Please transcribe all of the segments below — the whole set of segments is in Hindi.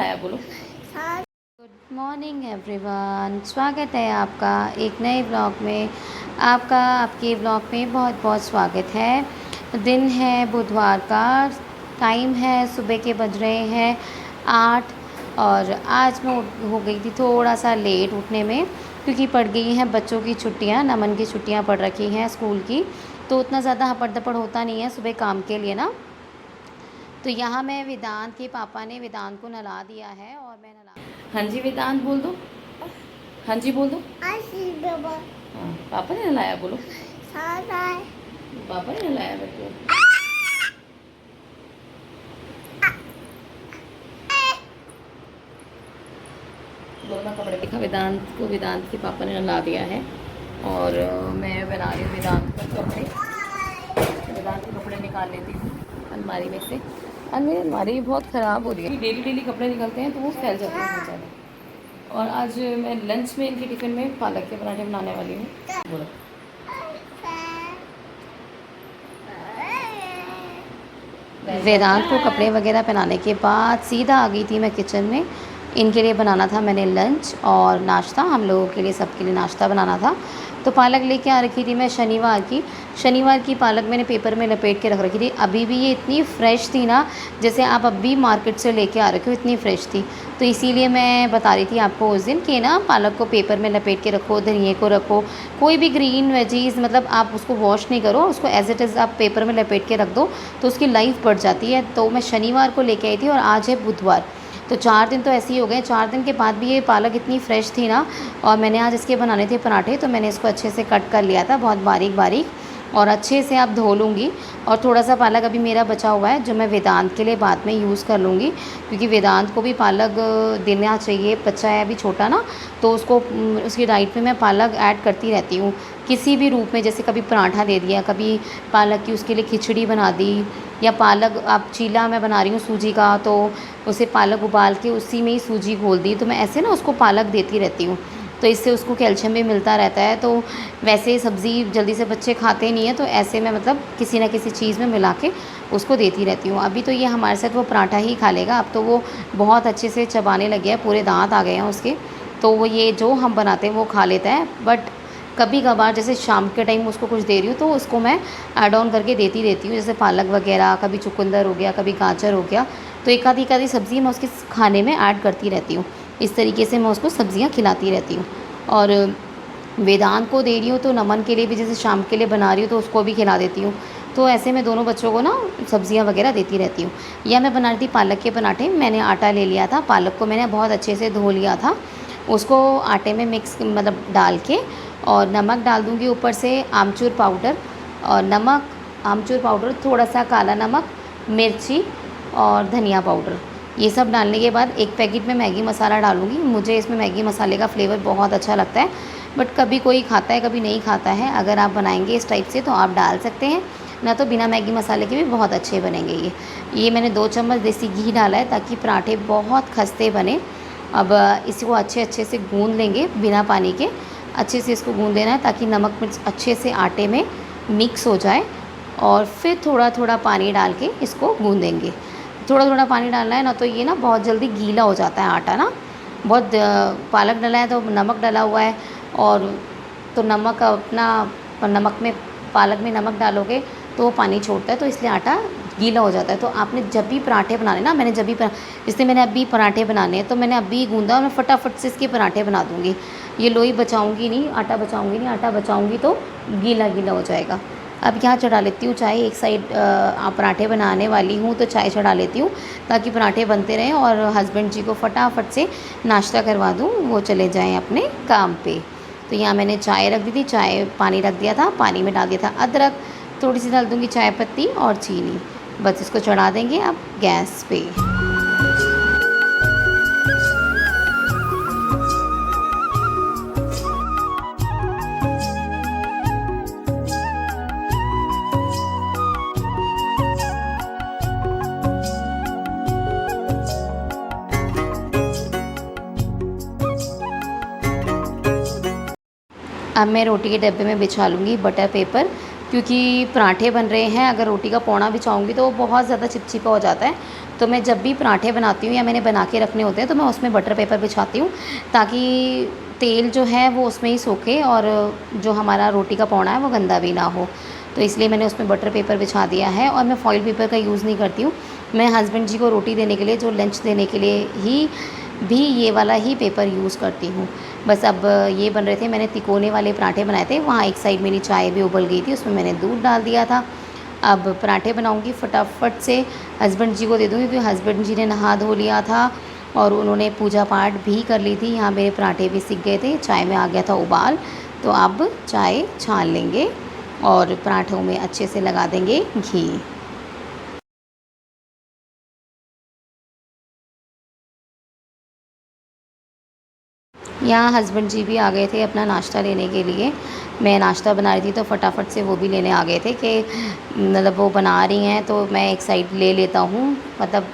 लाया बोलो। गुड मॉर्निंग एवरीवन, स्वागत है आपका एक नए ब्लॉग में। आपके ब्लॉग में बहुत बहुत स्वागत है। दिन है बुधवार का, टाइम है सुबह के बज रहे हैं 8। और आज मैं हो गई थी थोड़ा सा लेट उठने में, क्योंकि पड़ गई हैं बच्चों की छुट्टियां। नमन की छुट्टियां पड़ रखी हैं स्कूल की, तो उतना ज़्यादा हपड़ दपड़ होता नहीं है सुबह काम के लिए ना। तो यहाँ मैं वेदांत के पापा ने वेदांत को नहला दिया है और मैं नहला। हाँ जी वेदांत बोल दो, हाँ जी बोल दो। हाँ पापा ने नहलाया बोलो। पापा ने नहलाया बच्चों। दोनों कपड़े दिखा वेदांत के पापा ने नहला दिया है और मैं बना रही हूँ वेदांत के कपड़े। वेदांत के कपड़े निकाल लेती हूँ अलमारी में से। और मेरी अलमारी भी बहुत ख़राब हो रही है, डेली कपड़े निकलते हैं तो वो फैल जाते हैं बहुत ज़्यादा। और आज मैं लंच में इनके टिफ़िन में पालक के पराठे बनाने वाली हूँ। बोलो। वेदांत को कपड़े वगैरह पहनाने के बाद सीधा आ गई थी मैं किचन में। इनके लिए बनाना था मैंने लंच और नाश्ता, हम लोगों के लिए सबके लिए नाश्ता बनाना था। तो पालक लेके आ रखी थी मैं शनिवार की पालक मैंने पेपर में लपेट के रख रखी थी। अभी भी ये इतनी फ़्रेश थी ना, जैसे आप अभी मार्केट से लेके आ रखे हो, इतनी फ़्रेश थी। तो इसीलिए मैं बता रही थी आपको उस दिन कि ना पालक को पेपर में लपेट के रखो, धनिए को रखो, कोई भी ग्रीन वेजीज़ मतलब आप उसको वॉश नहीं करो, उसको एज़ इट इज़ आप पेपर में लपेट के रख दो तो उसकी लाइफ बढ़ जाती है। तो मैं शनिवार को लेके आई थी और आज है बुधवार, तो 4 दिन तो ऐसे ही हो गए। 4 दिन के बाद भी ये पालक इतनी फ़्रेश थी ना। और मैंने आज इसके बनाने थे पराठे, तो मैंने इसको अच्छे से कट कर लिया था बहुत बारीक बारीक, और अच्छे से अब धो लूँगी। और थोड़ा सा पालक अभी मेरा बचा हुआ है जो मैं वेदांत के लिए बाद में यूज़ कर लूँगी, क्योंकि वेदांत को भी पालक देना चाहिए, बच्चा है अभी छोटा ना, तो उसको उसकी डाइट में मैं पालक ऐड करती रहती हूँ किसी भी रूप में। जैसे कभी पराठा दे दिया, कभी पालक की उसके लिए खिचड़ी बना दी, या पालक आप चीला मैं बना रही हूँ सूजी का, तो उसे पालक उबाल के उसी में ही सूजी घोल दी, तो मैं ऐसे ना उसको पालक देती रहती हूँ। तो इससे उसको कैल्शियम भी मिलता रहता है। तो वैसे सब्ज़ी जल्दी से बच्चे खाते नहीं हैं, तो ऐसे मैं मतलब किसी ना किसी चीज़ में मिला के उसको देती रहती हूँ। अभी तो ये हमारे साथ वो पराठा ही खा लेगा, अब तो वो बहुत अच्छे से चबाने लग गया है, पूरे दांत आ गए हैं उसके। तो वो ये जो हम बनाते हैं वो खा लेता है। बट कभी कभार जैसे शाम के टाइम उसको कुछ दे रही हूँ तो उसको मैं ऐड ऑन करके देती रहती हूँ, जैसे पालक वगैरह, कभी चुकंदर हो गया, कभी गाजर हो गया, तो एक आधी सब्ज़ी मैं उसके खाने में ऐड करती रहती हूँ। इस तरीके से मैं उसको सब्ज़ियाँ खिलाती रहती हूँ। और वेदांत को दे रही हूँ तो नमन के लिए भी जैसे शाम के लिए बना रही हूँ तो उसको भी खिला देती हूँ। तो ऐसे मैं दोनों बच्चों को ना सब्ज़ियाँ वगैरह देती रहती हूँ। या मैं बना रही थी पालक के पराठे। मैंने आटा ले लिया था, पालक को मैंने बहुत अच्छे से धो लिया था, उसको आटे में मिक्स मतलब डाल के, और नमक डाल दूँगी ऊपर से, आमचूर पाउडर और नमक, आमचूर पाउडर, थोड़ा सा काला नमक, मिर्ची और धनिया पाउडर, ये सब डालने के बाद एक पैकेट में मैगी मसाला डालूँगी। मुझे इसमें मैगी मसाले का फ्लेवर बहुत अच्छा लगता है, बट कभी कोई खाता है कभी नहीं खाता है। अगर आप बनाएंगे इस टाइप से तो आप डाल सकते हैं, ना तो बिना मैगी मसाले के भी बहुत अच्छे बनेंगे। ये मैंने 2 चम्मच देसी घी डाला है ताकि पराठे बहुत खस्ते बने। अब इसको अच्छे से गूँध लेंगे बिना पानी के, अच्छे से इसको गूँध लेना है ताकि नमक मिर्च अच्छे से आटे में मिक्स हो जाए। और फिर थोड़ा थोड़ा पानी डाल के इसको गूँधेंगे। थोड़ा थोड़ा पानी डालना है, ना तो ये ना बहुत जल्दी गीला हो जाता है आटा ना। बहुत पालक डला है तो नमक डला हुआ है, और तो नमक अपना, नमक में, पालक में नमक डालोगे तो वो पानी छोड़ता है, तो इसलिए आटा गीला हो जाता है। तो आपने जब भी पराठे बनाने ना, जैसे मैंने अभी पराठे बनाने हैं तो मैंने अभी गूँधा और मैं फटाफट से इसके पराठे बना दूँगी। ये लोई बचाऊँगी नहीं, आटा बचाऊँगी नहीं, आटा बचाऊँगी तो गीला गीला हो जाएगा। अब यहाँ चढ़ा लेती हूँ चाय। एक साइड पराठे बनाने वाली हूँ तो चाय चढ़ा लेती हूँ ताकि पराठे बनते रहें और हस्बैंड जी को फटाफट से नाश्ता करवा दूँ, वो चले जाएं अपने काम पे। तो यहाँ मैंने चाय रख दी थी, चाय पानी रख दिया था, पानी में डाल दिया था अदरक, थोड़ी सी डाल दूँगी चाय पत्ती और चीनी, बस इसको चढ़ा देंगे अब गैस पे। अब मैं रोटी के डब्बे में बिछा लूँगी बटर पेपर क्योंकि पराठे बन रहे हैं, अगर रोटी का पोना बिछाऊँगी तो वो बहुत ज़्यादा चिपचिपा हो जाता है। तो मैं जब भी पराठे बनाती हूँ या मैंने बना के रखने होते हैं तो मैं उसमें बटर पेपर बिछाती हूँ, ताकि तेल जो है वो उसमें ही सोखे और जो हमारा रोटी का पोना है वो गंदा भी ना हो। तो इसलिए मैंने उसमें बटर पेपर बिछा दिया है और मैं फ़ॉइल पेपर का यूज़ नहीं करती हूँ। मैं हस्बैंड जी को रोटी देने के लिए, जो लंच देने के लिए ही भी ये वाला ही पेपर यूज़ करती हूँ। बस अब ये बन रहे थे, मैंने तिकोने वाले पराठे बनाए थे, वहाँ एक साइड मेरी चाय भी उबल गई थी, उसमें मैंने दूध डाल दिया था। अब पराठे बनाऊँगी फटाफट से, हस्बैंड जी को दे दूँगी क्योंकि हस्बैंड जी ने नहा धो लिया था और उन्होंने पूजा पाठ भी कर ली थी। यहाँ मेरे पराठे भी सिक गए थे, चाय में आ गया था उबाल, तो अब चाय छान लेंगे और पराठों में अच्छे से लगा देंगे घी। यहाँ हस्बैंड जी भी आ गए थे अपना नाश्ता लेने के लिए। मैं नाश्ता बना रही थी तो फटाफट से वो भी लेने आ गए थे कि मतलब वो बना रही हैं तो मैं एक साइड ले लेता हूँ। मतलब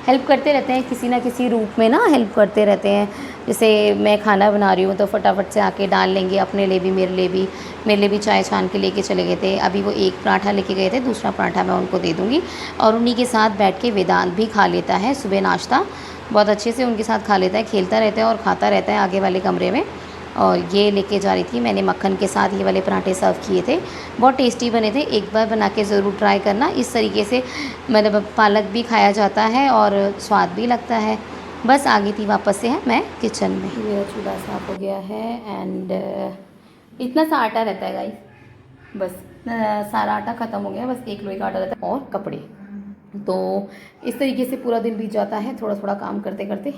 हेल्प करते रहते हैं, किसी ना किसी रूप में ना हेल्प करते रहते हैं। जैसे मैं खाना बना रही हूँ तो फटाफट से आके डाल लेंगे, अपने लिए भी मेरे लिए भी। मेरे लिए भी चाय छान के लेके चले गए थे। अभी वो एक पराठा लेके गए थे, दूसरा पराठा मैं उनको दे दूँगी और उन्हीं के साथ बैठ के वेदांत भी खा लेता है सुबह नाश्ता। बहुत अच्छे से उनके साथ खा लेता है, खेलता रहता है और खाता रहता है आगे वाले कमरे में। और ये लेके जा रही थी, मैंने मक्खन के साथ ये वाले पराठे सर्व किए थे, बहुत टेस्टी बने थे। एक बार बना के ज़रूर ट्राई करना। इस तरीके से मतलब पालक भी खाया जाता है और स्वाद भी लगता है। बस आ गई थी वापस से है मैं किचन में। मेरा चूल्हा साफ़ हो गया है एंड इतना सा आटा रहता है गाइस, बस सारा आटा ख़त्म हो गया, बस एक लोई का आटा रहता है और कपड़े। तो इस तरीके से पूरा दिन बीत जाता है थोड़ा थोड़ा काम करते करते।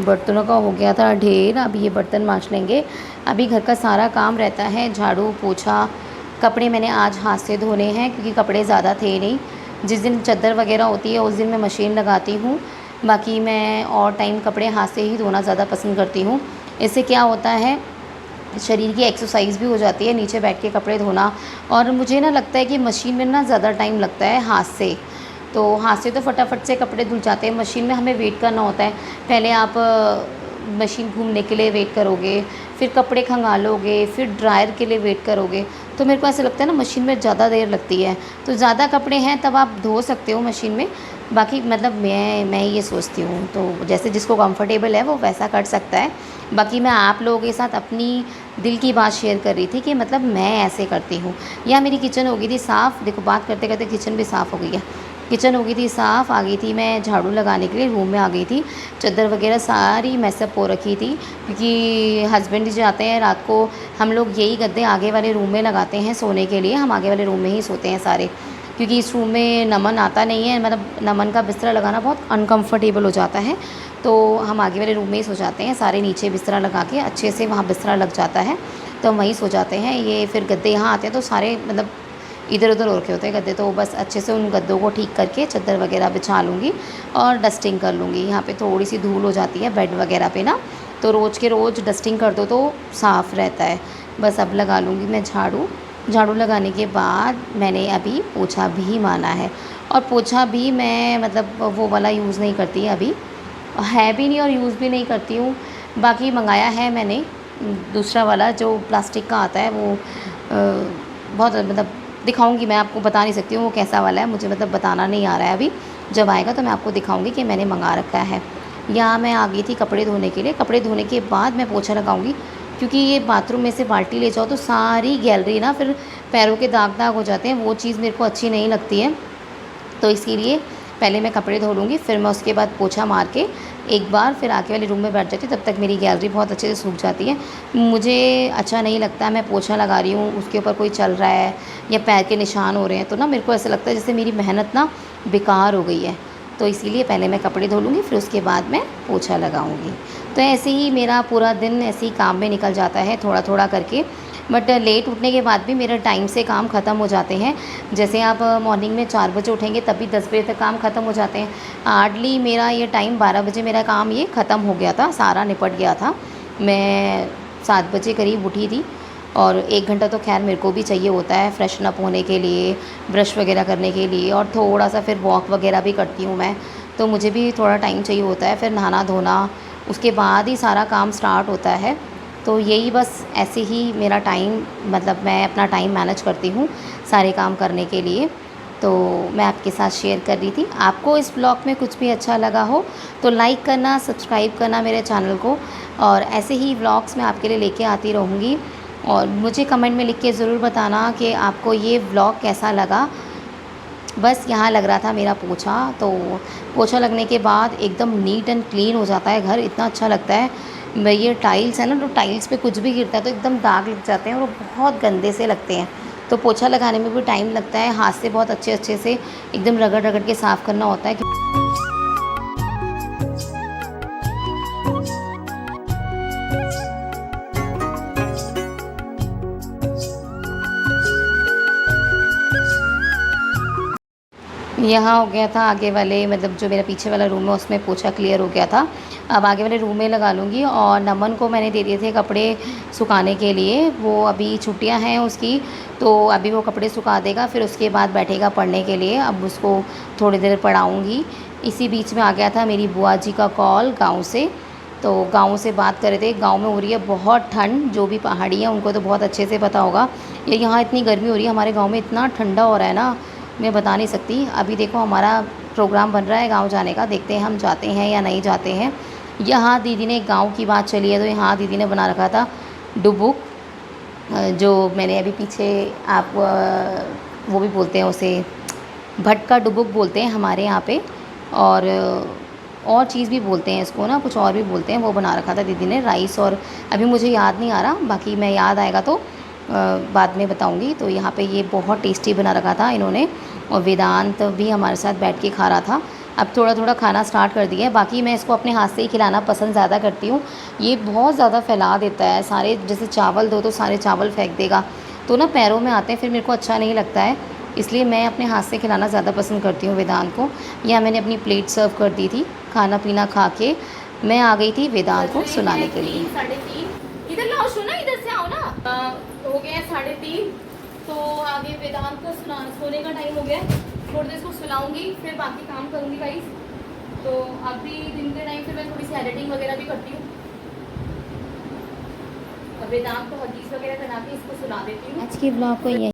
बर्तनों का हो गया था ढेर, अब ये बर्तन मांज लेंगे। अभी घर का सारा काम रहता है, झाड़ू पोछा। कपड़े मैंने आज हाथ से धोने हैं क्योंकि कपड़े ज़्यादा थे नहीं। जिस दिन चादर वगैरह होती है उस दिन मैं मशीन लगाती हूँ, बाकी मैं और टाइम कपड़े हाथ से ही धोना ज़्यादा पसंद करती हूँ। इससे क्या होता है, शरीर की एक्सरसाइज भी हो जाती है नीचे बैठ के कपड़े धोना। और मुझे ना लगता है कि मशीन में ना ज़्यादा टाइम लगता है हाथ से। तो हाथ से तो फटाफट से कपड़े धुल जाते हैं, मशीन में हमें वेट करना होता है। पहले आप मशीन घूमने के लिए वेट करोगे, फिर कपड़े खंगालोगे, फिर ड्रायर के लिए वेट करोगे। तो मेरे को ऐसा लगता है ना मशीन में ज़्यादा देर लगती है। तो ज़्यादा कपड़े हैं तब आप धो सकते हो मशीन में। बाकी मतलब मैं ये सोचती हूँ, तो जैसे जिसको कंफर्टेबल है वो वैसा कर सकता है। बाकी मैं आप लोगों के साथ अपनी दिल की बात शेयर कर रही थी कि मतलब मैं ऐसे करती हूँ। या मेरी किचन हो गई थी साफ़, देखो बात करते करते किचन भी साफ़ हो गई है। किचन हो गई थी साफ़, आ गई थी मैं झाड़ू लगाने के लिए, रूम में आ गई थी। चादर वगैरह सारी मैसअप हो रखी थी क्योंकि हस्बैंड जी आते हैं रात को, हम लोग यही गद्दे आगे वाले रूम में लगाते हैं सोने के लिए। हम आगे वाले रूम में ही सोते हैं सारे, क्योंकि इस रूम में नमन आता नहीं है। मतलब नमन का बिस्तरा लगाना बहुत अनकंफर्टेबल हो जाता है, तो हम आगे वाले रूम में ही सो जाते हैं सारे। नीचे बिस्तरा लगा के अच्छे से वहाँ बिस्तरा लग जाता है तो हम वहीं सो जाते हैं। ये फिर गद्दे यहाँ आते हैं तो सारे मतलब इधर उधर हो रखे होते हैं गद्दे, तो बस अच्छे से उन गद्दों को ठीक करके चादर वगैरह बिछा लूँगी और डस्टिंग कर लूँगी। यहाँ पे थोड़ी सी धूल हो जाती है बेड वगैरह पे ना, तो रोज़ के रोज़ डस्टिंग कर दो तो साफ़ रहता है। बस अब लगा लूँगी मैं झाड़ू। झाड़ू लगाने के बाद मैंने अभी पोछा भी माना है, और पोछा भी मैं मतलब वो वाला यूज़ नहीं करती अभी, है भी नहीं और यूज़ भी नहीं करती हूँ। बाकी मंगाया है मैंने दूसरा वाला जो प्लास्टिक का आता है, वो बहुत मतलब दिखाऊंगी, मैं आपको बता नहीं सकती हूँ वो कैसा वाला है, मुझे मतलब बताना नहीं आ रहा है अभी। जब आएगा तो मैं आपको दिखाऊंगी कि मैंने मंगा रखा है। यहाँ मैं आ गई थी कपड़े धोने के लिए। कपड़े धोने के बाद मैं पोछा लगाऊंगी, क्योंकि ये बाथरूम में से बाल्टी ले जाओ तो सारी गैलरी ना फिर पैरों के दाग दाग हो जाते हैं, वो चीज़ मेरे को अच्छी नहीं लगती है। तो इसीलिए पहले मैं कपड़े धो लूँगी, फिर मैं उसके बाद पोछा मार के एक बार फिर आके वाले रूम में बैठ जाती हूँ। तब तक मेरी गैलरी बहुत अच्छे से सूख जाती है। मुझे अच्छा नहीं लगता मैं पोछा लगा रही हूँ उसके ऊपर कोई चल रहा है या पैर के निशान हो रहे हैं, तो ना मेरे को ऐसा लगता है जैसे मेरी मेहनत ना बेकार हो गई है। तो इसीलिए पहले मैं कपड़े धो लूँगी, फिर उसके बाद मैं पोछा लगाऊँगी। तो ऐसे ही मेरा पूरा दिन ऐसे ही काम में निकल जाता है थोड़ा थोड़ा करके। बट लेट उठने के बाद भी मेरा टाइम से काम ख़त्म हो जाते हैं। जैसे आप मॉर्निंग में 4 बजे उठेंगे तभी 10 बजे तक काम ख़त्म हो जाते हैं। हार्डली मेरा ये टाइम 12 बजे मेरा काम ये ख़त्म हो गया था, सारा निपट गया था। मैं 7 बजे करीब उठी थी, और 1 घंटा तो खैर मेरे को भी चाहिए होता है फ्रेशन अप होने के लिए, ब्रश वगैरह करने के लिए, और थोड़ा सा फिर वॉक वगैरह भी करती हूँ मैं, तो मुझे भी थोड़ा टाइम चाहिए होता है। फिर नहाना धोना, उसके बाद ही सारा काम स्टार्ट होता है। तो यही बस ऐसे ही मेरा टाइम, मतलब मैं अपना टाइम मैनेज करती हूँ सारे काम करने के लिए। तो मैं आपके साथ शेयर कर रही थी। आपको इस ब्लॉग में कुछ भी अच्छा लगा हो तो लाइक करना, सब्सक्राइब करना मेरे चैनल को, और ऐसे ही व्लॉग्स मैं आपके लिए लेके आती रहूँगी। और मुझे कमेंट में लिख के ज़रूर बताना कि आपको ये व्लॉग कैसा लगा। बस यहाँ लग रहा था मेरा पोछा, तो पोछा लगने के बाद एकदम नीट एंड क्लीन हो जाता है घर, इतना अच्छा लगता है। ये टाइल्स है ना, तो टाइल्स पे कुछ भी गिरता है तो एकदम दाग लग जाते हैं और वो बहुत गंदे से लगते हैं। तो पोछा लगाने में भी टाइम लगता है, हाथ से बहुत अच्छे अच्छे से एकदम रगड़ रगड़ के साफ़ करना होता है। यहाँ हो गया था आगे वाले, मतलब जो मेरा पीछे वाला रूम है उसमें पोछा क्लियर हो गया था। अब आगे वाले रूम में लगा लूँगी। और नमन को मैंने दे दिए थे कपड़े सुखाने के लिए, वो अभी छुट्टियाँ हैं उसकी, तो अभी वो कपड़े सुखा देगा, फिर उसके बाद बैठेगा पढ़ने के लिए। अब उसको थोड़ी देर पढ़ाऊँगी। इसी बीच में आ गया था मेरी बुआ जी का कॉल गाँव से, तो गाँव से बात कर रहे थे। गाँव में हो रही है बहुत ठंड, जो भी पहाड़ी है उनको तो बहुत अच्छे से पता होगा। ये यहाँ इतनी गर्मी हो रही है, हमारे गाँव में इतना ठंडा हो रहा है ना, मैं बता नहीं सकती। अभी देखो हमारा प्रोग्राम बन रहा है गांव जाने का, देखते हैं हम जाते हैं या नहीं जाते हैं। यहाँ दीदी ने गांव की बात चली है तो यहाँ दीदी ने बना रखा था डुबुक, जो मैंने अभी पीछे आप वो भी बोलते हैं उसे, भटका डुबुक बोलते हैं हमारे यहाँ पे, और चीज़ भी बोलते हैं इसको ना, कुछ और भी बोलते हैं। वो बना रखा था दीदी ने राइस, और अभी मुझे याद नहीं आ रहा, बाकी मैं याद आएगा तो बाद में बताऊंगी। तो यहाँ पे ये बहुत टेस्टी बना रखा था इन्होंने, और वेदांत भी हमारे साथ बैठ के खा रहा था। अब थोड़ा थोड़ा खाना स्टार्ट कर दिया है, बाकी मैं इसको अपने हाथ से ही खिलाना पसंद ज़्यादा करती हूँ। ये बहुत ज़्यादा फैला देता है सारे, जैसे चावल दो तो सारे चावल फेंक देगा, तो ना पैरों में आते हैं, फिर मेरे को अच्छा नहीं लगता है। इसलिए मैं अपने हाथ से खिलाना ज़्यादा पसंद करती हूँ वेदांत को। यहाँ मैंने अपनी प्लेट सर्व कर दी थी, खाना पीना खा के मैं आ गई थी वेदांत को सुलाने के लिए। 3:30 इधर लाओ, सुनो इधर से आओ ना। हो गया 3:30, तो आगे वेदांत को सोने का टाइम हो गया। थोड़ी देर इसको सुलाऊंगी, फिर बाकी काम करूंगी गाइस। तो अभी दिन के टाइम फिर मैं थोड़ी सी एडिटिंग वगैरह भी करती हूँ, और वेदांत को हदीस वगैरह बना के इसको सुला देती हूँ। आज के ब्लॉग को ये